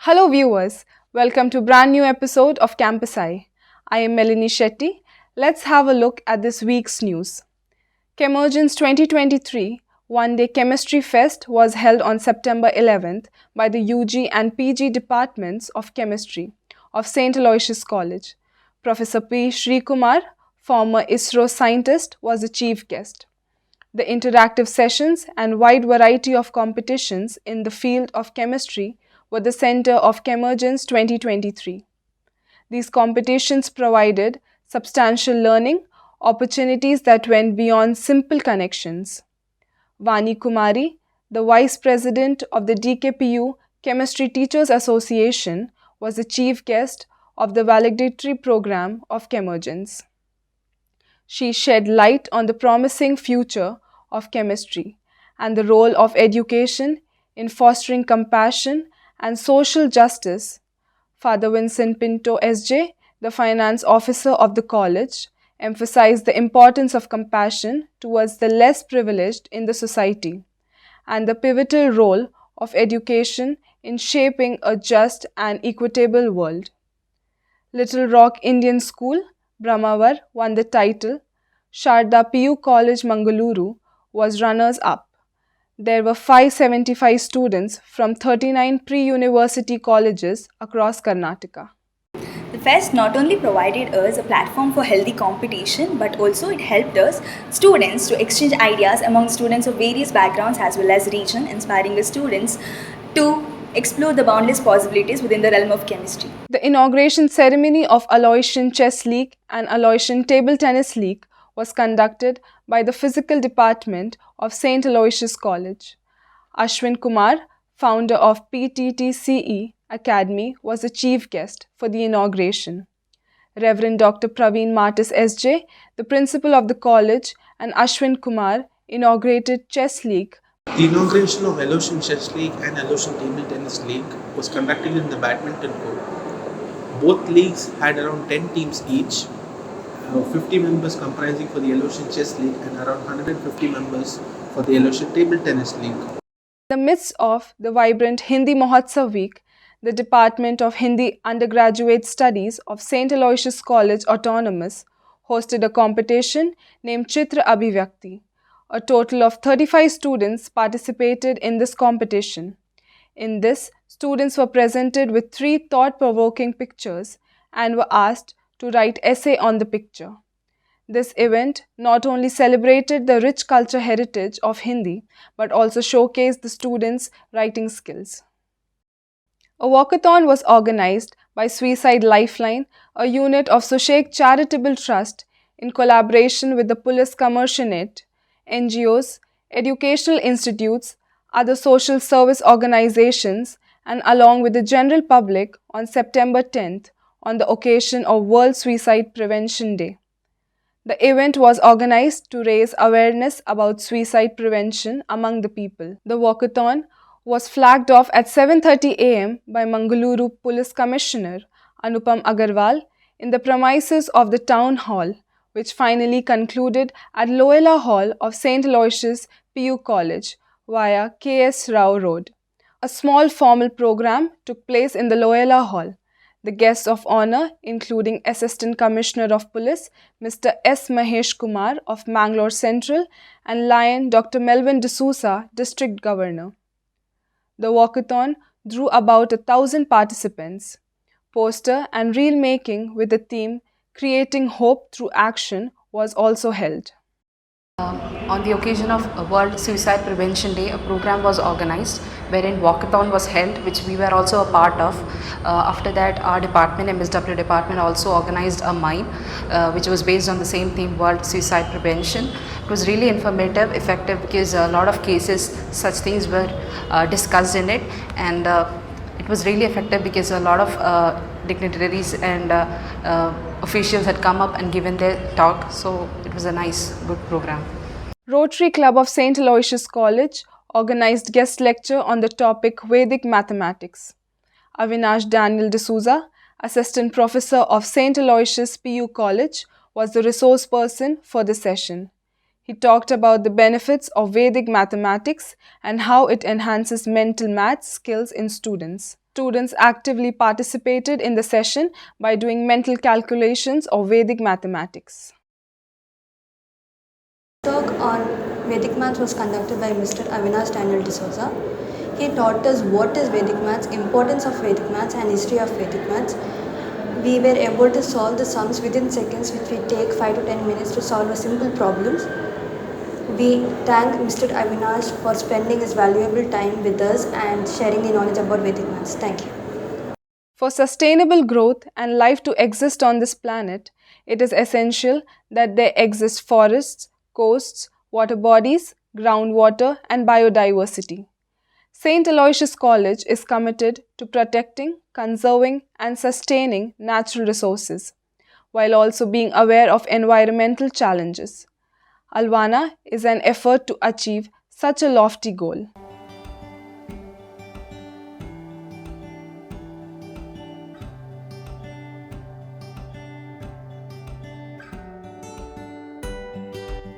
Hello viewers, welcome to a brand new episode of Campus Eye. I am Melanie Shetty. Let's have a look at this week's news. Chemergence 2023 One-Day Chemistry Fest was held on September 11th by the UG and PG Departments of Chemistry of St. Aloysius College. Professor P. Sreekumar, former ISRO scientist, was the chief guest. The interactive sessions and wide variety of competitions in the field of chemistry were the center of Chemergence 2023. These competitions provided substantial learning opportunities that went beyond simple connections. Vani Kumari, the Vice President of the DKPU Chemistry Teachers Association, was the chief guest of the valedictory program of Chemergence. She shed light on the promising future of chemistry and the role of education in fostering compassion and social justice. Father Vincent Pinto S.J., the finance officer of the college, emphasized the importance of compassion towards the less privileged in the society and the pivotal role of education in shaping a just and equitable world. Little Rock Indian School, Brahmawar, won the title. Sharda PU College, Mangaluru, was runners-up. There were 575 students from 39 pre-university colleges across Karnataka. The fest not only provided us a platform for healthy competition, but also it helped us, students, to exchange ideas among students of various backgrounds as well as region, inspiring the students to explore the boundless possibilities within the realm of chemistry. The inauguration ceremony of Aloysian Chess League and Aloysian Table Tennis League was conducted by the Physical Department of St. Aloysius College. Ashwin Kumar, founder of PTTCE Academy, was the chief guest for the inauguration. Reverend Dr. Praveen Martis S.J., the principal of the college, and Ashwin Kumar inaugurated Chess League. The inauguration of Aloysian Chess League and Aloysian Table Tennis League was conducted in the badminton court. Both leagues had around 10 teams each, 50 members comprising for the Aloysian Chess League and around 150 members for the Aloysian Table Tennis League. In the midst of the vibrant Hindi Mahotsav week, the Department of Hindi Undergraduate Studies of St. Aloysius College Autonomous hosted a competition named Chitra Abhivyakti. A total of 35 students participated in this competition. In this, students were presented with 3 thought-provoking pictures and were asked to write essay on the picture. This event not only celebrated the rich culture heritage of Hindi, but also showcased the students' writing skills. A walkathon was organized by Suicide Lifeline, a unit of Sushek Charitable Trust, in collaboration with the Police Commissionerate, NGOs, educational institutes, other social service organizations, and along with the general public on September 10th on the occasion of World Suicide Prevention Day. The event was organized to raise awareness about suicide prevention among the people. The walkathon was flagged off at 7:30 am by Mangaluru Police Commissioner Anupam Agarwal in the premises of the town hall, which finally concluded at Loyola Hall of St. Aloysius PU College via K.S. Rao Road. A small formal program took place in the Loyola Hall. The guests of honor, including Assistant Commissioner of Police Mr. S. Mahesh Kumar of Mangalore Central and Lion Dr. Melvin D'Souza, District Governor. The walkathon drew about 1,000 participants. Poster and reel making with the theme Creating Hope Through Action was also held. On the occasion of World Suicide Prevention Day, a program was organized wherein walkathon was held, which we were also a part of. After that, our department, MSW department, also organized a mime which was based on the same theme, World Suicide Prevention. It was really informative, effective, because a lot of cases, such things were discussed in it, and it was really effective because a lot of dignitaries and officials had come up and given their talk, so it was a nice, good program. Rotary Club of St. Aloysius College organized guest lecture on the topic Vedic Mathematics. Avinash Daniel D'Souza, Assistant Professor of St. Aloysius PU College, was the resource person for the session. He talked about the benefits of Vedic mathematics and how it enhances mental math skills in students. Students actively participated in the session by doing mental calculations of Vedic mathematics. Talk on Vedic maths was conducted by Mr. Avinash Daniel D'Souza. He taught us what is Vedic maths, importance of Vedic maths and history of Vedic maths. We were able to solve the sums within seconds, which we take 5 to 10 minutes to solve a simple problems. We thank Mr. Avinash for spending his valuable time with us and sharing the knowledge about Vedic maths. Thank you. For sustainable growth and life to exist on this planet, it is essential that there exist forests, coasts, water bodies, groundwater, and biodiversity. St. Aloysius College is committed to protecting, conserving, and sustaining natural resources, while also being aware of environmental challenges. Alvana is an effort to achieve such a lofty goal.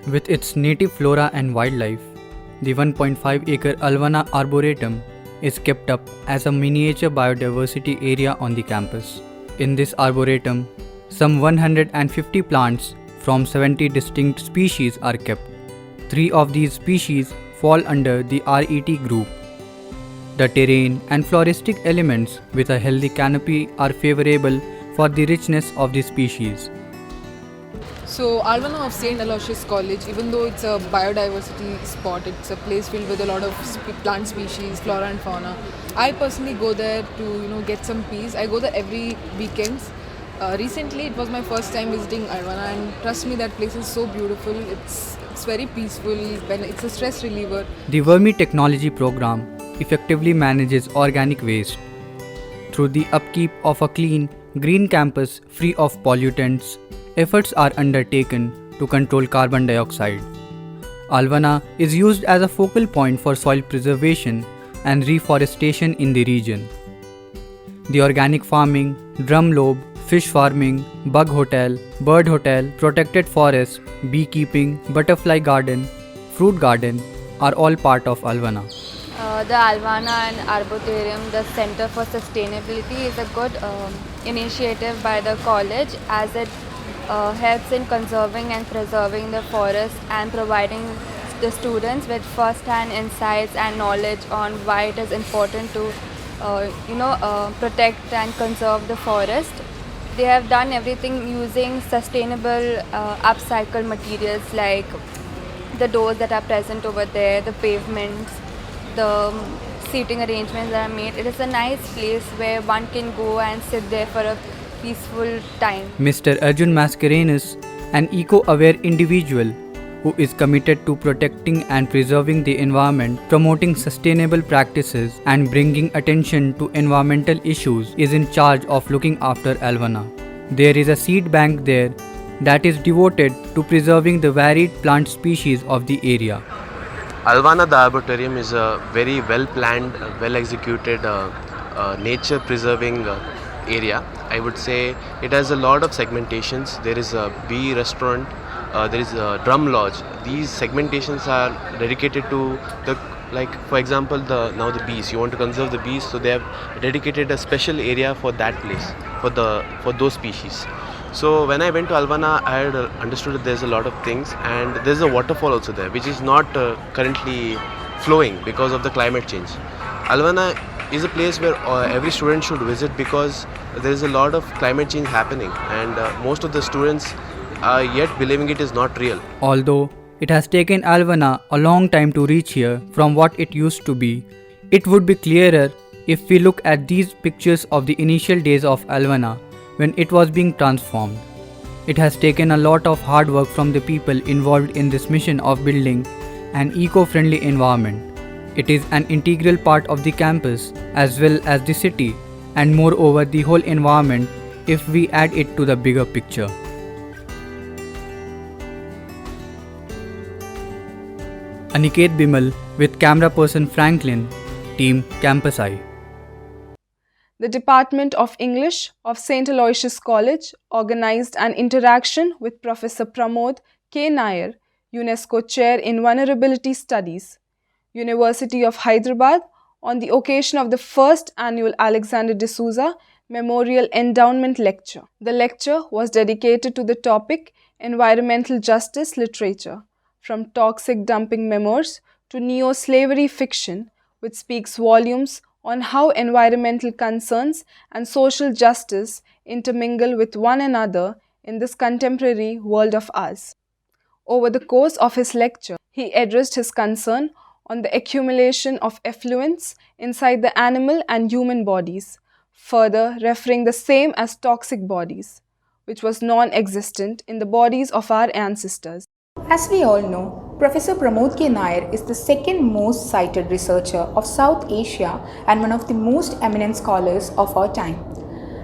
With its native flora and wildlife, the 1.5-acre Alvana Arboretum is kept up as a miniature biodiversity area on the campus. In this arboretum, some 150 plants from 70 distinct species are kept. 3 of these species fall under the RET group. The terrain and floristic elements with a healthy canopy are favorable for the richness of the species. So Alvana of St. Aloysius College, even though it's a biodiversity spot, it's a place filled with a lot of plant species, flora and fauna. I personally go there to get some peace. I go there every weekends. Recently, it was my first time visiting Alvana, and trust me, that place is so beautiful. It's very peaceful. It's a stress reliever. The Vermi Technology program effectively manages organic waste. Through the upkeep of a clean, green campus free of pollutants, efforts are undertaken to control carbon dioxide. Alvana is used as a focal point for soil preservation and reforestation in the region. The organic farming, drum lobe, fish farming, bug hotel, bird hotel, protected forest, beekeeping, butterfly garden, fruit garden are all part of Alvana. The Alvana and Arboretum, the Center for Sustainability, is a good initiative by the college, as it helps in conserving and preserving the forest and providing the students with first-hand insights and knowledge on why it is important to protect and conserve the forest. They have done everything using sustainable upcycled materials like the doors that are present over there, the pavements, the seating arrangements that are made. It is a nice place where one can go and sit there for a peaceful time. Mr. Arjun Mascarenhas, an eco-aware individual who is committed to protecting and preserving the environment, promoting sustainable practices and bringing attention to environmental issues, is in charge of looking after Alvana. There is a seed bank there that is devoted to preserving the varied plant species of the area. Alvana the Arboretum is a very well planned, well executed nature preserving area. I would say it has a lot of segmentations. There is a bee restaurant, there is a drum lodge. These segmentations are dedicated to the, like for example, the bees. You want to conserve the bees, so they have dedicated a special area for that place, for those species. So when I went to Alvana, I had understood that there's a lot of things, and there's a waterfall also there, which is not currently flowing because of the climate change. Alvana is a place where every student should visit, because there is a lot of climate change happening, and most of the students are yet believing it is not real. Although it has taken Alvana a long time to reach here from what it used to be, it would be clearer if we look at these pictures of the initial days of Alvana when it was being transformed. It has taken a lot of hard work from the people involved in this mission of building an eco-friendly environment. It is an integral part of the campus as well as the city, and moreover the whole environment if we add it to the bigger picture. Aniket, Bimal with camera person Franclin, Team Campus Eye. The Department of English of St. Aloysius College organized an interaction with Professor Pramod K. Nair, UNESCO Chair in Vulnerability Studies, University of Hyderabad, on the occasion of the first annual Alexander D'Souza Memorial Endowment Lecture. The lecture was dedicated to the topic Environmental Justice Literature, from toxic dumping memoirs to neo-slavery fiction, which speaks volumes on how environmental concerns and social justice intermingle with one another in this contemporary world of ours. Over the course of his lecture, he addressed his concern on the accumulation of effluents inside the animal and human bodies, further referring the same as toxic bodies, which was non-existent in the bodies of our ancestors. As we all know, Professor Pramod K. Nair is the second most cited researcher of South Asia and one of the most eminent scholars of our time.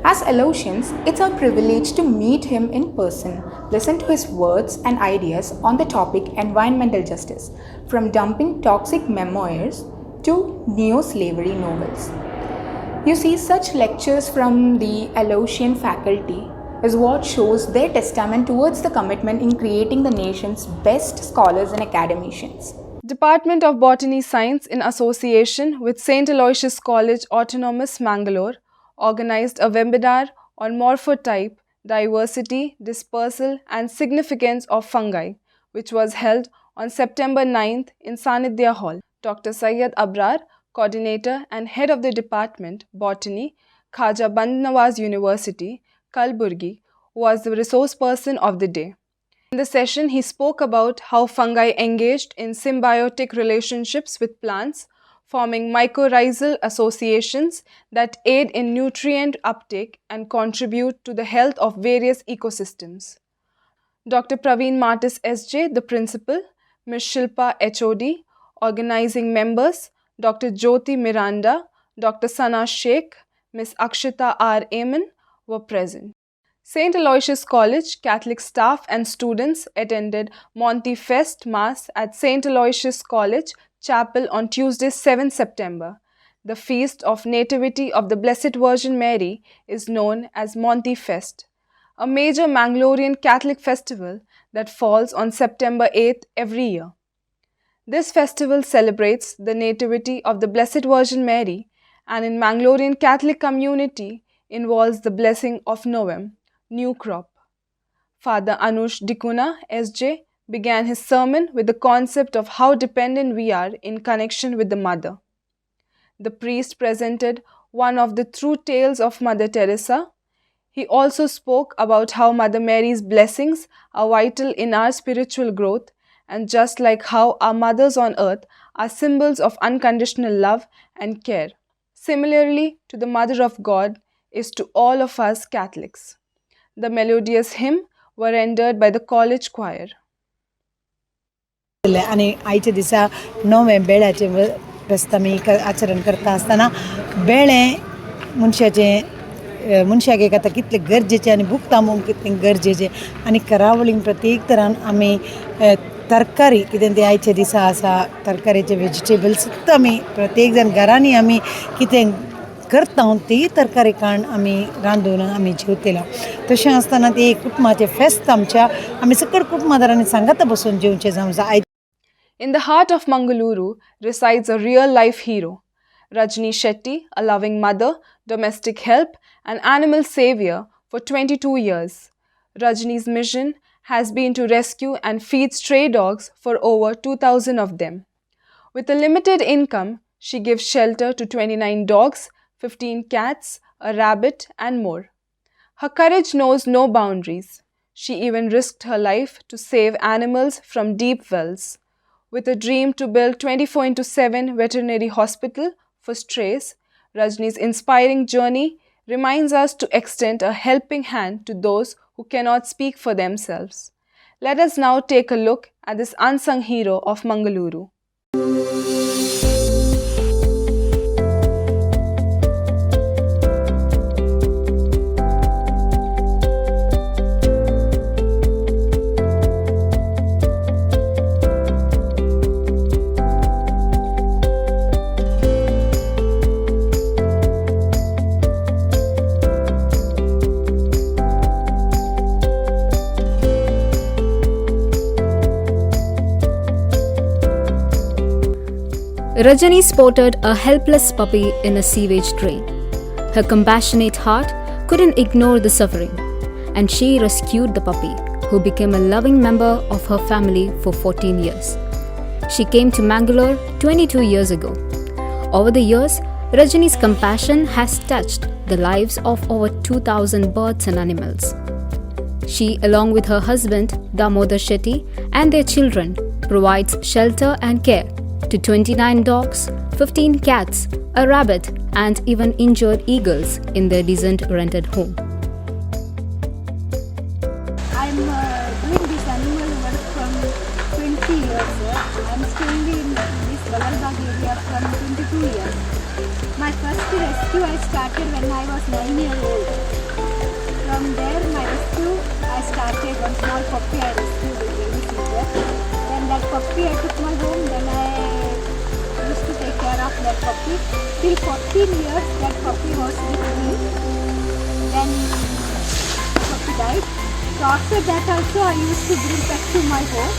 As Aloysians, it's our privilege to meet him in person, listen to his words and ideas on the topic environmental justice, from dumping toxic memoirs to neo-slavery novels. You see, such lectures from the Aloysian faculty is what shows their testament towards the commitment in creating the nation's best scholars and academicians. Department of Botany Science, in association with St. Aloysius College Autonomous Mangalore, organized a webinar on morphotype, diversity, dispersal and significance of fungi, which was held on September 9th in Sanidhya Hall. Dr. Syed Abrar, coordinator and head of the department, Botany, Khaja Band Nawaz University, Kalburgi, was the resource person of the day. In the session, he spoke about how fungi engaged in symbiotic relationships with plants, forming mycorrhizal associations that aid in nutrient uptake and contribute to the health of various ecosystems. Dr. Praveen Martis S.J., the principal, Ms. Shilpa HOD, organizing members, Dr. Jyoti Miranda, Dr. Sana Sheikh, Ms. Akshita R. Aman were present. St. Aloysius College Catholic staff and students attended Monty Fest Mass at St. Aloysius College Chapel on Tuesday, 7 September. The feast of Nativity of the Blessed Virgin Mary is known as Monty Fest, a major Mangalorean Catholic festival that falls on September 8th every year. This festival celebrates the Nativity of the Blessed Virgin Mary and in Mangalorean Catholic community involves the blessing of Novem, new crop. Father Anush Dikuna, S.J., began his sermon with the concept of how dependent we are in connection with the Mother. The priest presented one of the true tales of Mother Teresa. He also spoke about how Mother Mary's blessings are vital in our spiritual growth, and just like how our mothers on earth are symbols of unconditional love and care, similarly to the Mother of God is to all of us Catholics. The melodious hymn were rendered by the college choir. आणि आयच्या दिसा नवें बेळ्याचे फेस्त आमी आचरण करता आसतना बेळें मनशाक एक आतां कितलें गरजेचें आनी भूक तामूंक कितलें गरजेचें आनी करावळींक प्रत्येक तरान आमी तरकारी कितें तें आयच्या दिसा आसा तरकारेचे वेजिटेबल्स सुद्दां आमी प्रत्येक जाण घरांनी आमी कितें करता ती तरकारी काण आमी रांदून आमी जेवतलो तशें आसतना ती कुटुंबाचें फेस्त आमच्या आमी सकट कुटुंबादारांनी सांगाता बसून जेवचें जावं जाय. In the heart of Mangaluru resides a real-life hero, Rajni Shetty, a loving mother, domestic help, and animal savior for 22 years. Rajni's mission has been to rescue and feed stray dogs for over 2,000 of them. With a limited income, she gives shelter to 29 dogs, 15 cats, a rabbit, and more. Her courage knows no boundaries. She even risked her life to save animals from deep wells. With a dream to build 24/7 veterinary hospital for strays, Rajni's inspiring journey reminds us to extend a helping hand to those who cannot speak for themselves. Let us now take a look at this unsung hero of Mangaluru. Rajani spotted a helpless puppy in a sewage drain. Her compassionate heart couldn't ignore the suffering, and she rescued the puppy, who became a loving member of her family for 14 years. She came to Mangalore 22 years ago. Over the years, Rajani's compassion has touched the lives of over 2,000 birds and animals. She, along with her husband Damodar Shetty and their children, provides shelter and care to 29 dogs, 15 cats, a rabbit, and even injured eagles in their decent rented home. I'm doing this animal work from 20 years. I'm staying in this Bagalbag area from 22 years. My first rescue I started when I was 9 years old. From there, my rescue, I started one small puppy I rescued in babysitter. Then that puppy I took my home, then I used to take care of that puppy. Till 14 years that puppy was with me. Then the puppy died. So after that also I used to bring back to my home.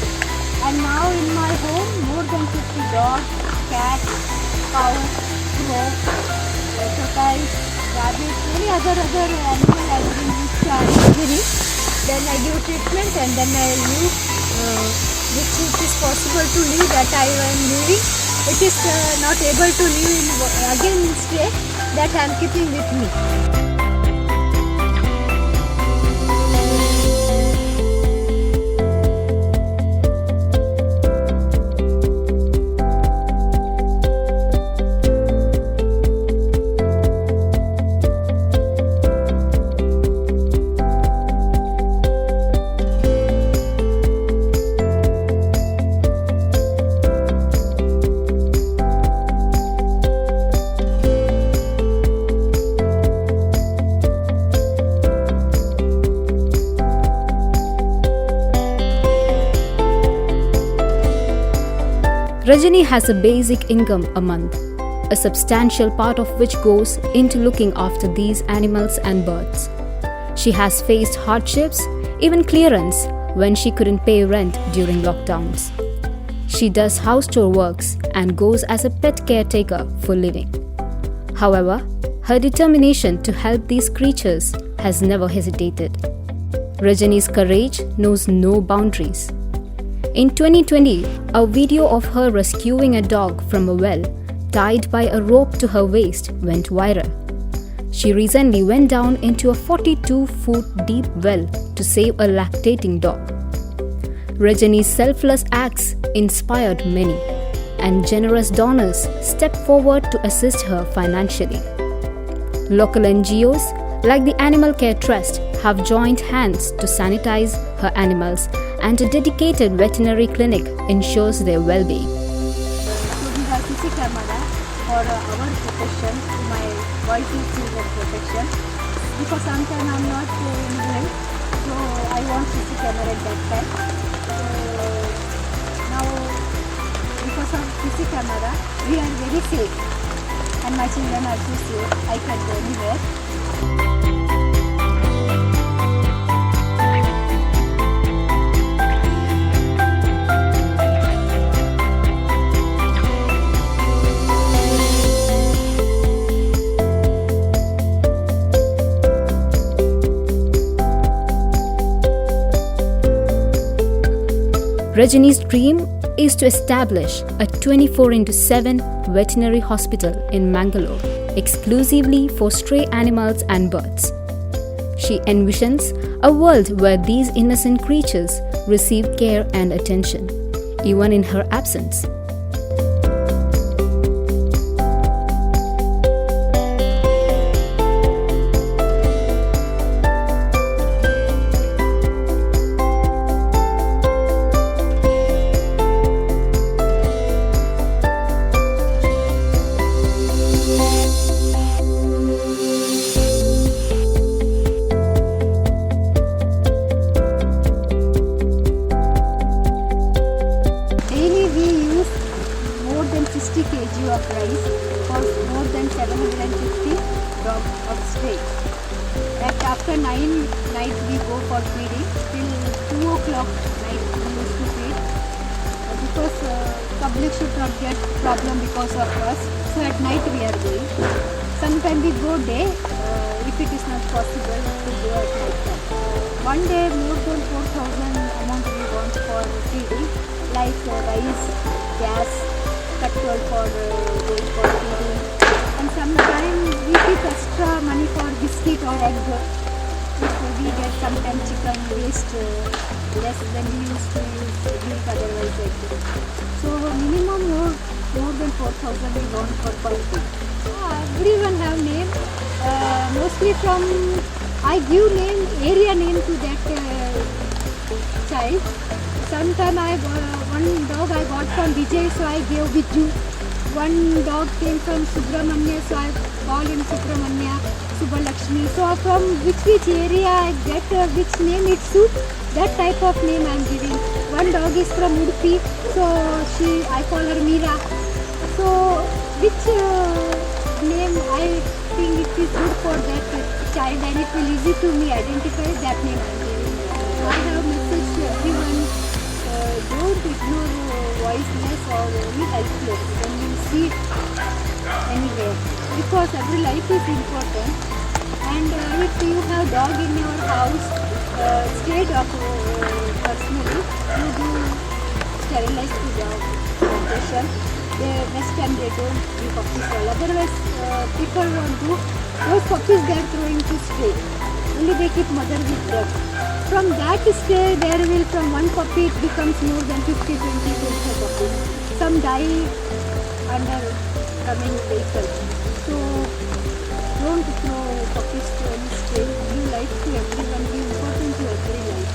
And now in my home more than 50 dogs, cats, cows, crows, tortoise, rabbits, many other animals I bring which are injury. Then I give treatment and then I leave which it is possible to leave that I am leaving. It is not able to leave again stay that I am keeping with me. Rajani has a basic income a month, a substantial part of which goes into looking after these animals and birds. She has faced hardships, even clearance, when she couldn't pay rent during lockdowns. She does house chore works and goes as a pet caretaker for living. However, her determination to help these creatures has never hesitated. Rajani's courage knows no boundaries. In 2020, a video of her rescuing a dog from a well, tied by a rope to her waist, went viral. She recently went down into a 42-foot deep well to save a lactating dog. Rajani's selfless acts inspired many, and generous donors stepped forward to assist her financially. Local NGOs like the Animal Care Trust have joined hands to sanitize her animals, and a dedicated veterinary clinic ensures their well-being. So we have CC camera for our protection, my voice is children protection. Because sometimes I'm not in health, so I want CC camera at that time. So now because of CC camera, we are very safe, and my children are so safe. I can go anywhere. Rajani's dream is to establish a 24/7 veterinary hospital in Mangalore exclusively for stray animals and birds. She envisions a world where these innocent creatures receive care and attention, even in her absence. Daily we use more than 60 kg of rice for more than 750 dogs of stray. At after 9 night we go for feeding till 2 o'clock night we used to feed because public should not get problem because of us. So at night we are going. Sometimes we go day if it is not possible to go at night time. One day more than 4,000 amount we want for feeding, like rice, gas, petrol for going for feeding, and sometimes we keep extra money for biscuit or egg. If we get sometimes chicken waste less than we used to use milk, otherwise egg. So minimum more than 4,000 we want for per feed. Everyone have name. Mostly from I give name, area name to that child. Sometime one dog I got from Vijay, so I gave Viju. One dog came from Subramanya, so I called him Subramanya, Subbalakshmi. So from which area I get which name it suits, that type of name I am giving. One dog is from Udupi, so I call her Meera. So which name I think it is good for that child, and it will easy to me identify that name I am giving. So I have message to everyone, don't ignore voiceless or very helpless when you see anywhere, because every life is important. And if you have dog in your house, stay dog personally, you do sterilize the dog station. Next time they don't give puppies all. Otherwise, people won't do. Those puppies they are throwing to stray. Only they keep mother with them. From that stray, there will from one puppy it becomes more than 50, 20, 25 puppies. Some die under coming vehicle. So don't throw puppies to any stray. Give life to everyone. Be important to every life.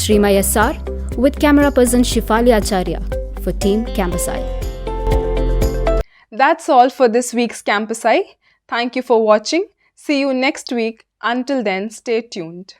Sreemayi S.R. with camera person Shifali Acharya for Team Campus Eye. That's all for this week's Campus Eye. Thank you for watching. See you next week. Until then, stay tuned.